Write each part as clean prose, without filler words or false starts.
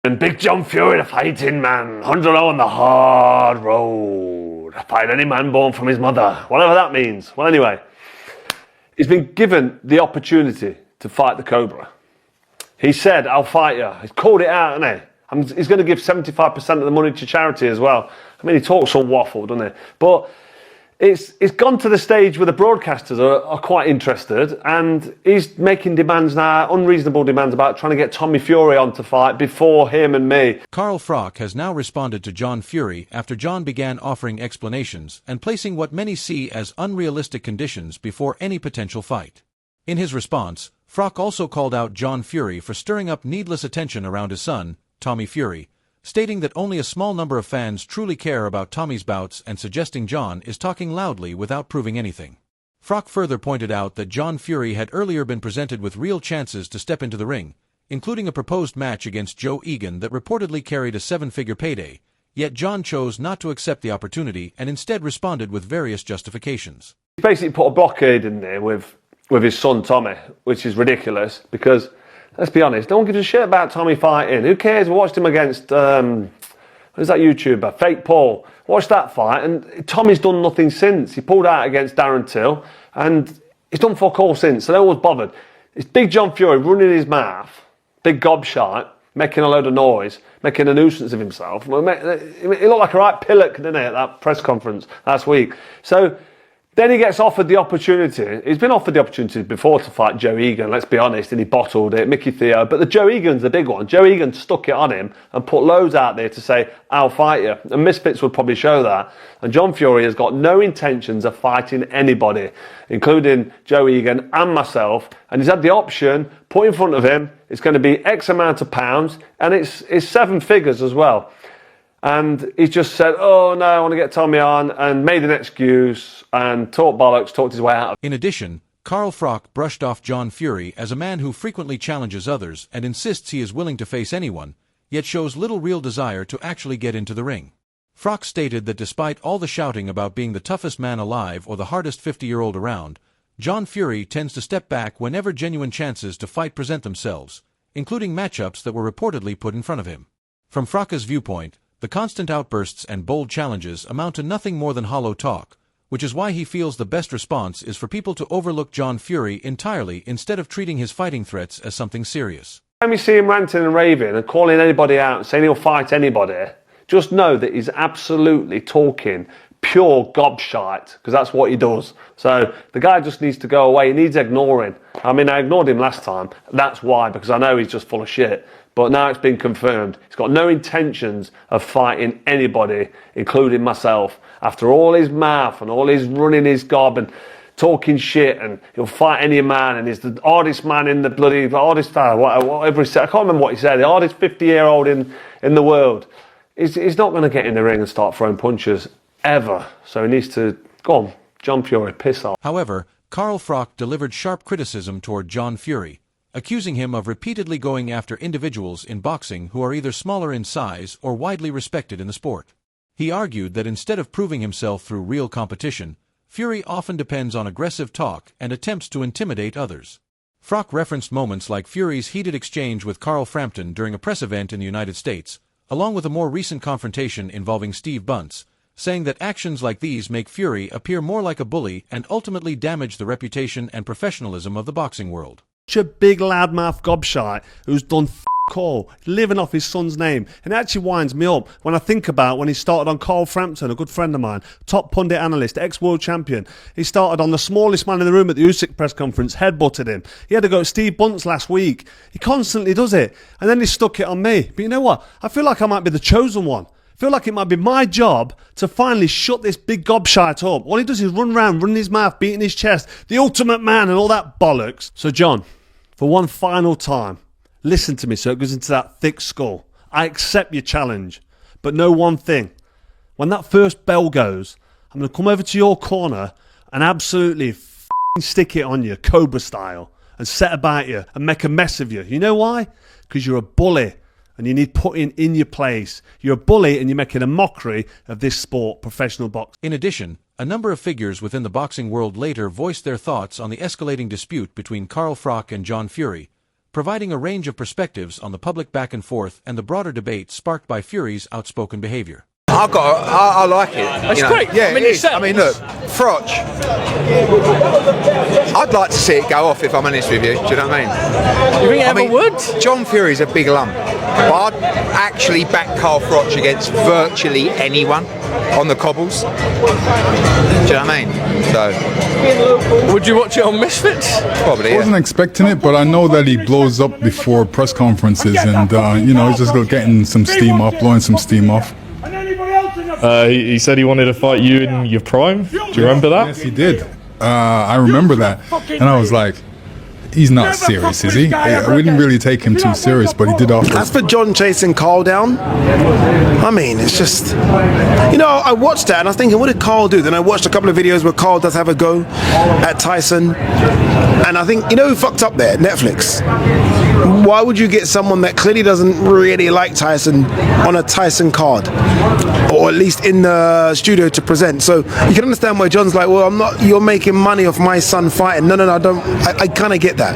And Big John Fury, the fighting man, 100 on the hard road. Fight any man born from his mother, whatever that means. Well, anyway, he's been given the opportunity to fight the Cobra. He said, I'll fight you. He's called it out, hasn't he? He's going to give 75% of the money to charity as well. I mean, he talks some waffle, doesn't he? But it's gone to the stage where the broadcasters are quite interested, and he's making demands now, unreasonable demands, about trying to get Tommy Fury on to fight before him and me. Carl Froch has now responded to John Fury after John began offering explanations and placing what many see as unrealistic conditions before any potential fight. In his response, Froch also called out John Fury for stirring up needless attention around his son, Tommy Fury, stating that only a small number of fans truly care about Tommy's bouts and suggesting John is talking loudly without proving anything. Froch further pointed out that John Fury had earlier been presented with real chances to step into the ring, including a proposed match against Joe Egan that reportedly carried a seven-figure payday, yet John chose not to accept the opportunity and instead responded with various justifications. He basically put a blockade in there with his son Tommy, which is ridiculous because, let's be honest, no one gives a shit about Tommy fighting. Who cares? We watched him against, who's that YouTuber? Fake Paul. Watched that fight, and Tommy's done nothing since. He pulled out against Darren Till, and he's done fuck all since, so no one's bothered. It's Big John Fury running his mouth, big gobshite, making a load of noise, making a nuisance of himself. He looked like a right pillock, didn't he, at that press conference last week. So then he gets offered the opportunity. He's been offered the opportunity before to fight Joe Egan, let's be honest, and he bottled it, Mickey Theo. But the Joe Egan's the big one. Joe Egan stuck it on him and put loads out there to say, I'll fight you. And Misfits would probably show that. And John Fury has got no intentions of fighting anybody, including Joe Egan and myself. And he's had the option put in front of him. It's going to be X amount of pounds, and it's seven figures as well. And he just said, oh no, I want to get Tommy on, and made an excuse and talked bollocks, talked his way out of it. In addition, Carl Froch brushed off John Fury as a man who frequently challenges others and insists he is willing to face anyone, yet shows little real desire to actually get into the ring. Froch stated that despite all the shouting about being the toughest man alive or the hardest 50-year-old around, John Fury tends to step back whenever genuine chances to fight present themselves, including matchups that were reportedly put in front of him. From Froch's viewpoint, the constant outbursts and bold challenges amount to nothing more than hollow talk, which is why he feels the best response is for people to overlook John Fury entirely instead of treating his fighting threats as something serious. When we see him ranting and raving and calling anybody out and saying he'll fight anybody, just know that he's absolutely talking pure gobshite, because that's what he does. So the guy just needs to go away. He needs ignoring. I mean, I ignored him last time. That's why, because I know he's just full of shit. But now it's been confirmed. He's got no intentions of fighting anybody, including myself. After all his mouth and all his running his gob and talking shit, and he'll fight any man, and he's the hardest man in the bloody, hardest, whatever he said. I can't remember what he said. The hardest 50-year-old in the world. He's not going to get in the ring and start throwing punches, ever. So he needs to, go on, John Fury, piss off. However, Carl Froch delivered sharp criticism toward John Fury, accusing him of repeatedly going after individuals in boxing who are either smaller in size or widely respected in the sport. He argued that instead of proving himself through real competition, Fury often depends on aggressive talk and attempts to intimidate others. Froch referenced moments like Fury's heated exchange with Carl Frampton during a press event in the United States, along with a more recent confrontation involving Steve Bunce, saying that actions like these make Fury appear more like a bully and ultimately damage the reputation and professionalism of the boxing world. Such a big loudmouth gobshite who's done all, living off his son's name. And it actually winds me up when I think about when he started on Carl Frampton, a good friend of mine, top pundit analyst, ex-world champion. He started on the smallest man in the room at the Usyk press conference, headbutted him. He had to go to Steve Bunce last week. He constantly does it. And then he stuck it on me. But you know what? I feel like I might be the chosen one. I feel like it might be my job to finally shut this big gobshite up. All he does is run around, running his mouth, beating his chest, the ultimate man and all that bollocks. So John, for one final time, listen to me so it goes into that thick skull. I accept your challenge, but know one thing. When that first bell goes, I'm going to come over to your corner and absolutely stick it on you, Cobra style, and set about you and make a mess of you. You know why? Because you're a bully and you need putting in your place. You're a bully and you're making a mockery of this sport, professional boxing. In addition, a number of figures within the boxing world later voiced their thoughts on the escalating dispute between Carl Froch and John Fury, providing a range of perspectives on the public back and forth and the broader debate sparked by Fury's outspoken behavior. I like it. It's great. Yeah, I mean, it is. I mean, look, Froch. I'd like to see it go off, if I'm honest with you. Do you know what I mean? You think it ever would? John Fury's a big lump. But I'd actually back Carl Froch against virtually anyone on the cobbles. Do you know what I mean? So, would you watch it on Misfits? probably. I wasn't expecting it, but I know that he blows up before press conferences, and you know, he's just getting some steam off, blowing some steam off. He said he wanted to fight you in your prime. Do you remember that? Yes, he did. I remember that, and I was like, he's not serious, is he? We didn't really take him too serious, but he did offer. As for John chasing Carl down, I mean, it's just, you know, I watched that and I was thinking, what did Carl do? Then I watched a couple of videos where Carl does have a go at Tyson, and I think, you know who fucked up there? Netflix. Why would you get someone that clearly doesn't really like Tyson on a Tyson card, or at least in the studio to present? So you can understand why John's like, well, I'm not, you're making money off my son fighting. No, I don't. I kind of get that.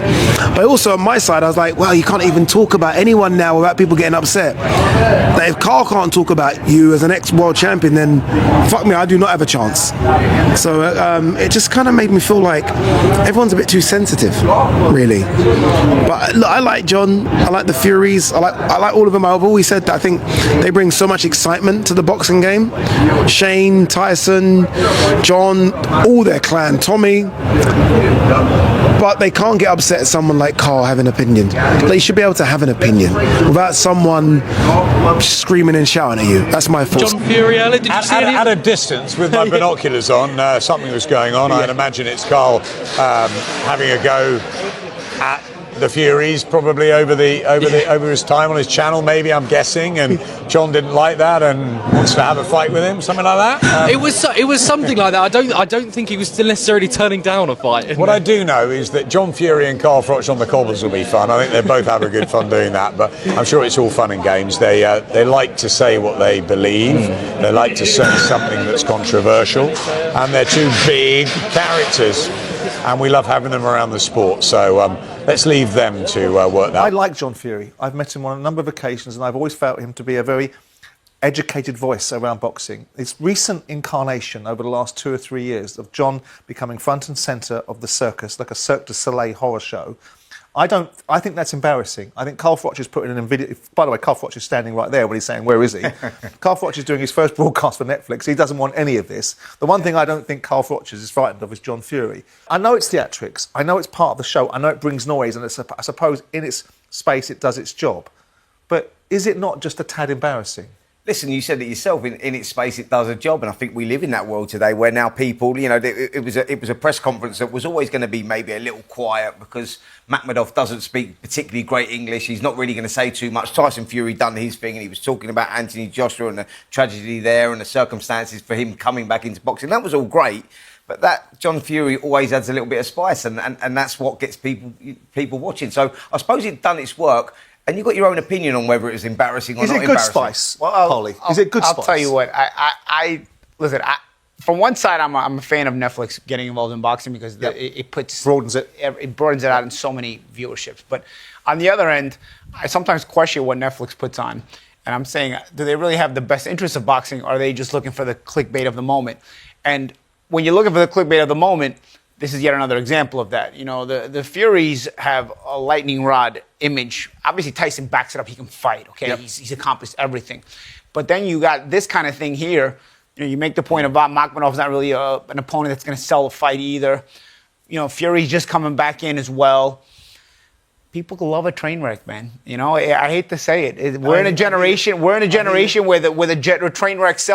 But also on my side, I was like, well, you can't even talk about anyone now without people getting upset. Now, if Carl can't talk about you as an ex-world champion, then fuck me, I do not have a chance. So it just kind of made me feel like everyone's a bit too sensitive, really. But look, I like John, I like the Furies, I like all of them. I've always said that I think they bring so much excitement to the boxing game. Shane, Tyson, John, all their clan, Tommy. But they can't get upset at someone like Carl having an opinion. They should be able to have an opinion without someone screaming and shouting at you. That's my fault. John Fury, Ellen, did you see any? At a distance, with my binoculars on, something was going on. I'd imagine it's Carl having a go at the Furies, probably over his time on his channel, maybe, I'm guessing, and John didn't like that and wants to have a fight with him, something like that. It was something like that. I don't think he was still necessarily turning down a fight. What I do know is that John Fury and Carl Froch on the cobbles will be fun. I think they both have a good fun doing that, but I'm sure it's all fun and games. They like to say what they believe. They like to say something that's controversial, and they're two big characters, and we love having them around the sport. So let's leave them to work that. I like John Fury. I've met him on a number of occasions, and I've always felt him to be a very educated voice around boxing. His recent incarnation over the last 2 or 3 years of John becoming front and centre of the circus, like a Cirque du Soleil horror show, I think that's embarrassing. I think Carl Froch is putting in a video. By the way, Carl Froch is standing right there when he's saying, where is he? Carl Froch is doing his first broadcast for Netflix. He doesn't want any of this. The one thing I don't think Carl Froch is frightened of is John Fury. I know it's theatrics. I know it's part of the show. I know it brings noise, and I suppose in its space it does its job. But is it not just a tad embarrassing? Listen, you said it yourself. In its space, it does a job, and I think we live in that world today, where now people, you know, it was a press conference that was always going to be maybe a little quiet because Makhmedov doesn't speak particularly great English. He's not really going to say too much. Tyson Fury done his thing, and he was talking about Anthony Joshua and the tragedy there and the circumstances for him coming back into boxing. That was all great. But that John Fury always adds a little bit of spice, and that's what gets people watching. So I suppose it's done its work. And you've got your own opinion on whether it was embarrassing or not embarrassing. Is it good spice, Polly? Is it good spice? I'll tell you what. Listen. From one side, I'm a fan of Netflix getting involved in boxing because it broadens it out in so many viewerships. But on the other end, I sometimes question what Netflix puts on. And I'm saying, do they really have the best interest of boxing? Or are they just looking for the clickbait of the moment? And when you're looking for the clickbait of the moment, this is yet another example of that. You know, the Furies have a lightning rod image. Obviously, Tyson backs it up. He can fight, okay? Yep. He's accomplished everything. But then you got this kind of thing here. You know, you make the point about Makhmedov's not really an opponent that's going to sell a fight either. You know, Fury's just coming back in as well. People love a train wreck, man. You know, I hate to say it. We're in a generation where the train wreck sells.